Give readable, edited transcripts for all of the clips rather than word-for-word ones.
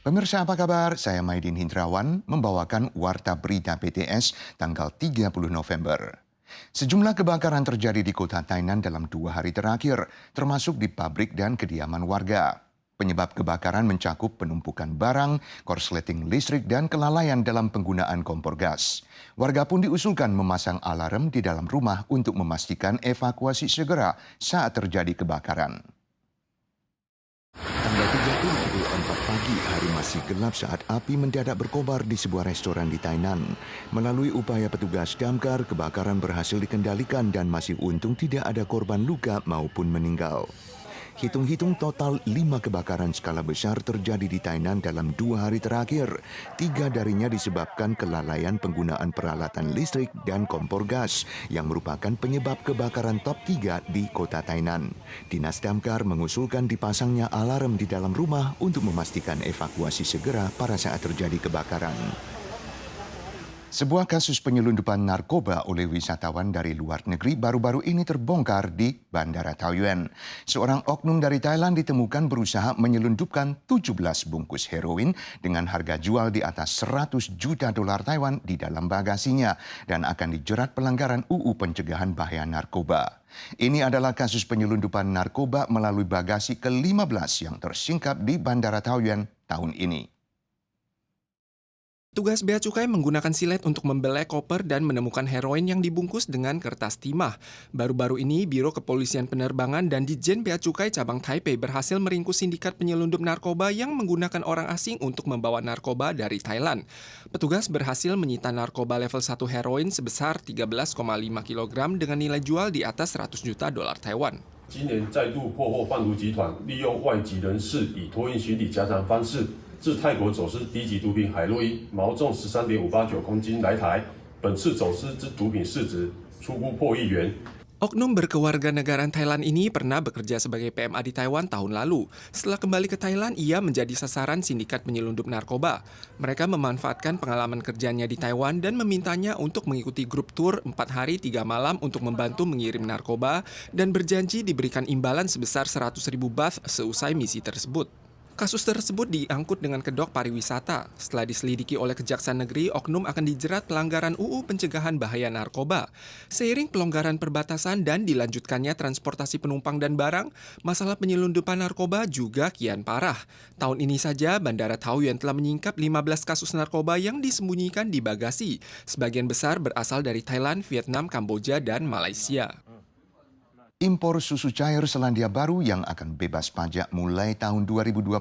Pemirsa apa kabar? Saya Maidin Hindrawan membawakan Warta Berita BTS tanggal 30 November. Sejumlah kebakaran terjadi di kota Tainan dalam 2 hari terakhir, termasuk di pabrik dan kediaman warga. Penyebab kebakaran mencakup penumpukan barang, korsleting listrik, dan kelalaian dalam penggunaan kompor gas. Warga pun diusulkan memasang alarm di dalam rumah untuk memastikan evakuasi segera saat terjadi kebakaran. Tanggal 30 pukul 4 pagi, hari masih gelap saat api mendadak berkobar di sebuah restoran di Tainan. Melalui upaya petugas damkar, kebakaran berhasil dikendalikan dan masih untung tidak ada korban luka maupun meninggal. Hitung-hitung total 5 kebakaran skala besar terjadi di Tainan dalam 2 hari terakhir. 3 darinya disebabkan kelalaian penggunaan peralatan listrik dan kompor gas yang merupakan penyebab kebakaran top 3 di kota Tainan. Dinas Damkar mengusulkan dipasangnya alarm di dalam rumah untuk memastikan evakuasi segera pada saat terjadi kebakaran. Sebuah kasus penyelundupan narkoba oleh wisatawan dari luar negeri baru-baru ini terbongkar di Bandara Taoyuan. Seorang oknum dari Thailand ditemukan berusaha menyelundupkan 17 bungkus heroin dengan harga jual di atas 100 juta dolar Taiwan di dalam bagasinya dan akan dijerat pelanggaran UU Pencegahan Bahaya Narkoba. Ini adalah kasus penyelundupan narkoba melalui bagasi ke-15 yang tersingkap di Bandara Taoyuan tahun ini. Tugas bea cukai menggunakan silet untuk membelai koper dan menemukan heroin yang dibungkus dengan kertas timah. Baru-baru ini, Biro Kepolisian Penerbangan dan Ditjen Bea Cukai Cabang Taipei berhasil meringkus sindikat penyelundup narkoba yang menggunakan orang asing untuk membawa narkoba dari Thailand. Petugas berhasil menyita narkoba level 1 heroin sebesar 13,5 kg dengan nilai jual di atas 100 juta dolar Taiwan. 今年再度破获贩毒集团利用外籍人士以托运行李夹杂方式自泰国走私低级毒品海洛因，毛重13.589公斤来台。本次走私之毒品市值初估破1亿元。 Oknum berkewarganegaraan Thailand ini pernah bekerja sebagai PMA di Taiwan tahun lalu. Setelah kembali ke Thailand, ia menjadi sasaran sindikat penyelundup narkoba. Mereka memanfaatkan pengalaman kerjanya di Taiwan dan memintanya untuk mengikuti grup tur 4 hari 3 malam untuk membantu mengirim narkoba dan berjanji diberikan imbalan sebesar 100.000 baht seusai misi tersebut. Kasus tersebut diangkut dengan kedok pariwisata. Setelah diselidiki oleh Kejaksaan Negeri, oknum akan dijerat pelanggaran UU Pencegahan Bahaya Narkoba. Seiring pelonggaran perbatasan dan dilanjutkannya transportasi penumpang dan barang, masalah penyelundupan narkoba juga kian parah. Tahun ini saja, Bandara Taoyuan telah menyingkap 15 kasus narkoba yang disembunyikan di bagasi. Sebagian besar berasal dari Thailand, Vietnam, Kamboja, dan Malaysia. Impor susu cair Selandia Baru yang akan bebas pajak mulai tahun 2025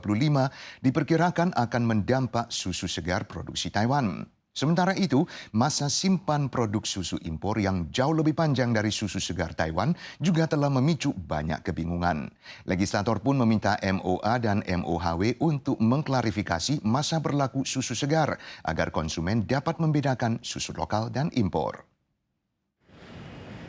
diperkirakan akan mendampak susu segar produksi Taiwan. Sementara itu, masa simpan produk susu impor yang jauh lebih panjang dari susu segar Taiwan juga telah memicu banyak kebingungan. Legislator pun meminta MOA dan MOHW untuk mengklarifikasi masa berlaku susu segar agar konsumen dapat membedakan susu lokal dan impor.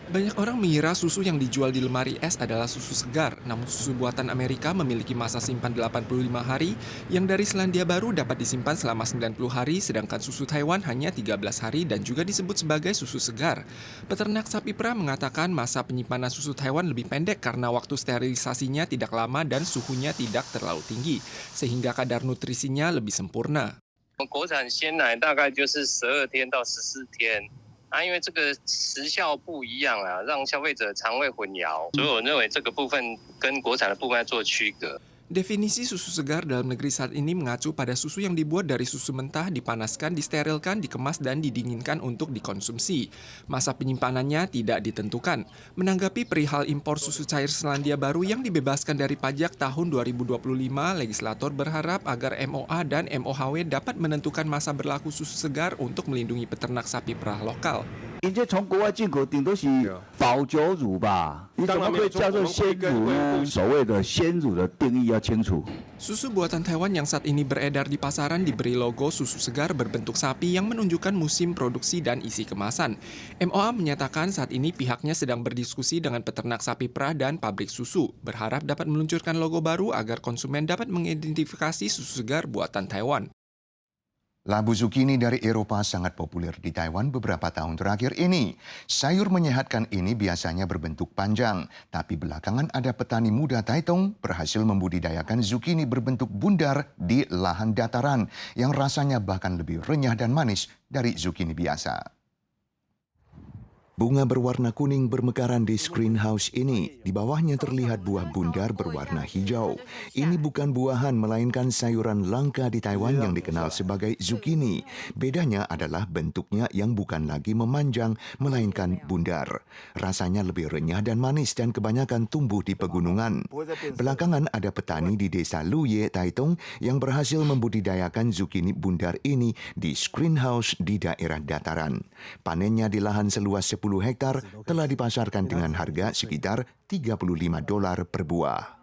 Banyak orang mengira susu yang dijual di lemari es adalah susu segar, namun susu buatan Amerika memiliki masa simpan 85 hari, yang dari Selandia Baru dapat disimpan selama 90 hari, sedangkan susu Taiwan hanya 13 hari dan juga disebut sebagai susu segar. Peternak sapi perah mengatakan masa penyimpanan susu Taiwan lebih pendek karena waktu sterilisasinya tidak lama dan suhunya tidak terlalu tinggi, sehingga kadar nutrisinya lebih sempurna. 国产鲜奶大概就是12天到14天。 因为这个时效不一样啊，让消费者肠胃混淆，所以我认为这个部分跟国产的部分要做区隔。 Definisi susu segar dalam negeri saat ini mengacu pada susu yang dibuat dari susu mentah, dipanaskan, disterilkan, dikemas, dan didinginkan untuk dikonsumsi. Masa penyimpanannya tidak ditentukan. Menanggapi perihal impor susu cair Selandia Baru yang dibebaskan dari pajak tahun 2025, legislator berharap agar MOA dan MOHW dapat menentukan masa berlaku susu segar untuk melindungi peternak sapi perah lokal. 人家从国外进口，顶多是保酒乳吧？你怎么可以叫做鲜乳呢？所谓的鲜乳的定义要清楚。 Susu buatan Taiwan yang saat ini beredar di pasaran diberi logo susu segar berbentuk sapi yang menunjukkan musim produksi dan isi kemasan. MOA menyatakan saat ini pihaknya sedang berdiskusi dengan peternak sapi perah dan pabrik susu, berharap dapat meluncurkan logo baru agar konsumen dapat mengidentifikasi susu segar buatan Taiwan. Labu zukini dari Eropa sangat populer di Taiwan beberapa tahun terakhir ini. Sayur menyehatkan ini biasanya berbentuk panjang, tapi belakangan ada petani muda Taitung berhasil membudidayakan zukini berbentuk bundar di lahan dataran yang rasanya bahkan lebih renyah dan manis dari zukini biasa. Bunga berwarna kuning bermekaran di screenhouse ini. Di bawahnya terlihat buah bundar berwarna hijau. Ini bukan buahan, melainkan sayuran langka di Taiwan yang dikenal sebagai zukini. Bedanya adalah bentuknya yang bukan lagi memanjang, melainkan bundar. Rasanya lebih renyah dan manis dan kebanyakan tumbuh di pegunungan. Belakangan ada petani di desa Luye, Taitung yang berhasil membudidayakan zukini bundar ini di screenhouse di daerah dataran. Panennya di lahan seluas 10 hektar telah dipasarkan dengan harga sekitar $35 per buah.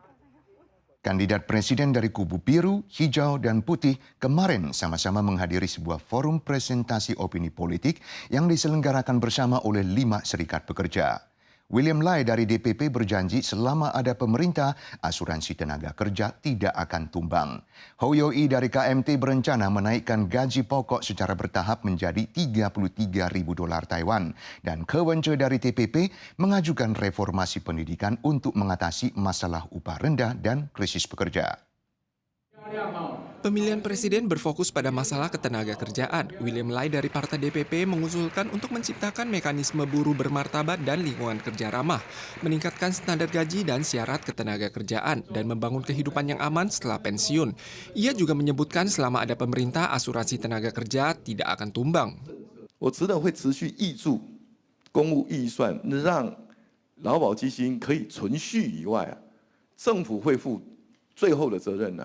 Kandidat presiden dari kubu biru, hijau, dan putih kemarin sama-sama menghadiri sebuah forum presentasi opini politik yang diselenggarakan bersama oleh 5 serikat pekerja. William Lai dari DPP berjanji selama ada pemerintah, asuransi tenaga kerja tidak akan tumbang. Ho Yo-i dari KMT berencana menaikkan gaji pokok secara bertahap menjadi $33.000 Taiwan. Dan Ke Wen-je dari TPP mengajukan reformasi pendidikan untuk mengatasi masalah upah rendah dan krisis pekerja. Pemilihan presiden berfokus pada masalah ketenagakerjaan. William Lai dari Partai DPP mengusulkan untuk menciptakan mekanisme buruh bermartabat dan lingkungan kerja ramah, meningkatkan standar gaji dan syarat ketenagakerjaan, dan membangun kehidupan yang aman setelah pensiun. Ia juga menyebutkan selama ada pemerintah, asuransi tenaga kerja tidak akan tumbang. 我职能会持续挹注公务预算，让劳保基金可以存续以外政府会负最后的责任呢。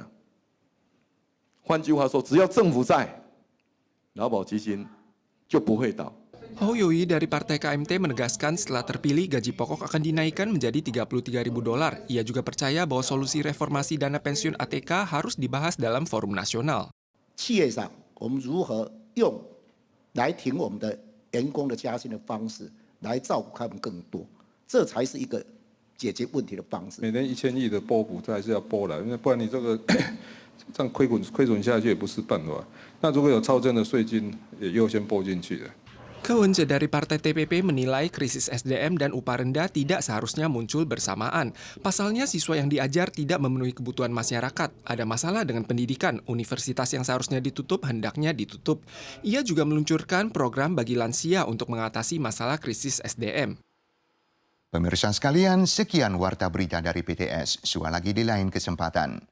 换句话说，只要政府在，劳保基金就不会倒。 Ho Yo-i dari Partai KMT menegaskan setelah terpilih gaji pokok akan dinaikkan menjadi $33.000. Ia juga percaya bahwa solusi reformasi dana pensiun ATK harus dibahas dalam forum nasional. 企业上，我们如何用来挺我们的员工的加薪的方式来照顾他们更多，这才是一个解决问题的方式。每年1000亿的拨补，这还是要拨了，因为不然你这个这样亏损下去也不是办法。那如果有超增的税金，也优先拨进去的。 Ke Wen-je dari Partai TPP menilai krisis SDM dan upah rendah tidak seharusnya muncul bersamaan. Pasalnya siswa yang diajar tidak memenuhi kebutuhan masyarakat. Ada masalah dengan pendidikan, universitas yang seharusnya ditutup hendaknya ditutup. Ia juga meluncurkan program bagi lansia untuk mengatasi masalah krisis SDM. Pemirsa sekalian, sekian Warta Berita dari PTS. Jumpa lagi di lain kesempatan.